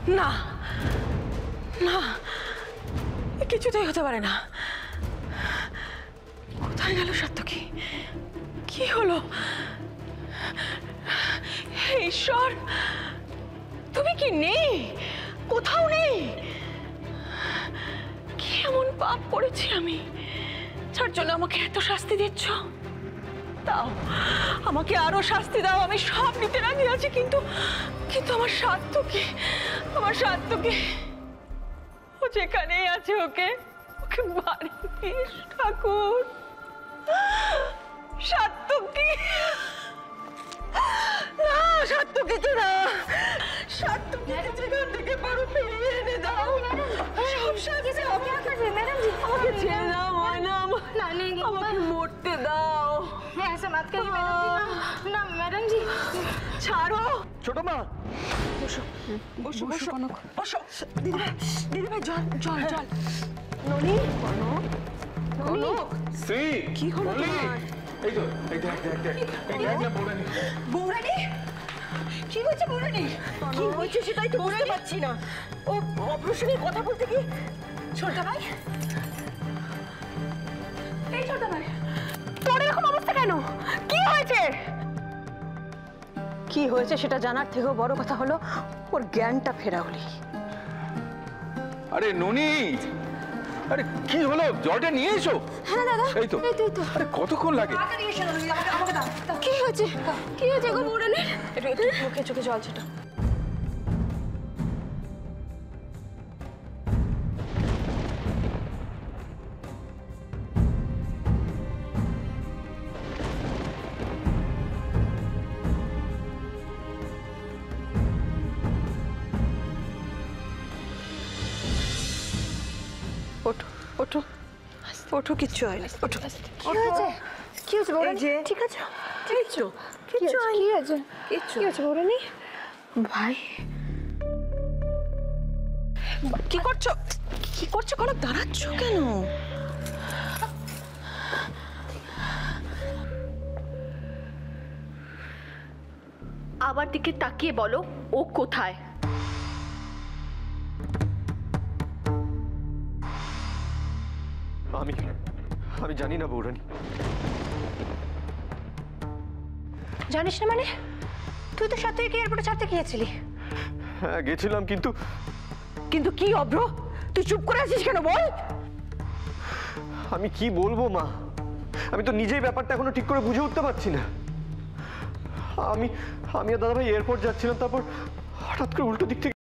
না না, কিছুতেই হতে পারে না। কোথায় গেল সাত্তকী? কি হলো? ঈশ্বর, তুমি কি নেই? কোথাও নেই? কি এমন পাপ করেছি আমি, যার জন্য আমাকে এত শাস্তি দিচ্ছ? দাও, আমাকে আরো শাস্তি দাও, আমি সব নিতে রাজি আছি। কিন্তু কিন্তু আমার সাত্তকী, আমার সাত্তকী, ও যেখানেই আছে ওকে ওকে বাড়ি দিস ঠাকুর। সাত্তকী, না সাত্তকীকে না, সাত্তকীকে যেখান থেকে পারো ফিরিয়ে এনে দাও। সব শাস্তি আমাকে ছেড়ে দাও ময়না, আমাকে মরতে দাও। ऐसा मत करिए मैडम जी। ना मैडम जी, ছাড়ো। ছোট মা, বসো বসো বসো বসো। দিদিভাই, দিদিভাই, জল জল জল। ননি, কনক, কনক, শ্রী কি হলো তোমার? এই তো, এই দেখ দেখ দেখ, এই দেখ না বৌরানী। বৌরানী? কি হয়েছে বৌরানী? কি হয়েছে সেটাই তো বুঝতে পারছি না। ও অপারেশনের কথা বলতে কি? ছোটদা ভাই, এই ছোটদা ভাই, তোর এরকম অবস্থা কেন? কি হয়েছে? কি হয়েছে সেটা জানার থেকেও বড় কথা হলো ওর জ্ঞানটা ফেরা হলি। আরে ননি, আরে কি হলো? জলটা নিয়ে এসো। হ্যাঁ দাদা, এই তো, আরে কতক্ষণ লাগে? কি হয়েছে? কি হয়েছে গো বৌরানী? একটু একটু মুখে চোখে জল ছোটা। ওঠো ওঠো ওঠো, কিচ্ছু হয়নি, ওঠো। কি হয়েছে? কি হয়েছে বৌরানী? যে ঠিক আছে? কিচ্ছু কিচ্ছু হয়নি। কি হয়েছে? কিচ্ছু কি হয়েছে বৌরানী? ভাই, কি করছো? কি করছো? কনক, দাঁড়াচ্ছ কেন? আবার দিকে তাকিয়ে বলো, ও কোথায়? আমি জানি না বৌরানী। জানিস না মানে? তুই তো সাথে এয়ারপোর্টে ছাড়তে গিয়েছিলি। হ্যাঁ গেছিলাম, কিন্তু কিন্তু কি অভ্র, তুই চুপ করে আছিস কেন বল? আমি কি বলবো মা, আমি তো নিজেই ব্যাপারটা এখনো ঠিক করে বুঝে উঠতে পারছি না। আমি আর দাদাভাই এয়ারপোর্ট যাচ্ছিলাম, তারপর হঠাৎ করে উল্টো দিক থেকে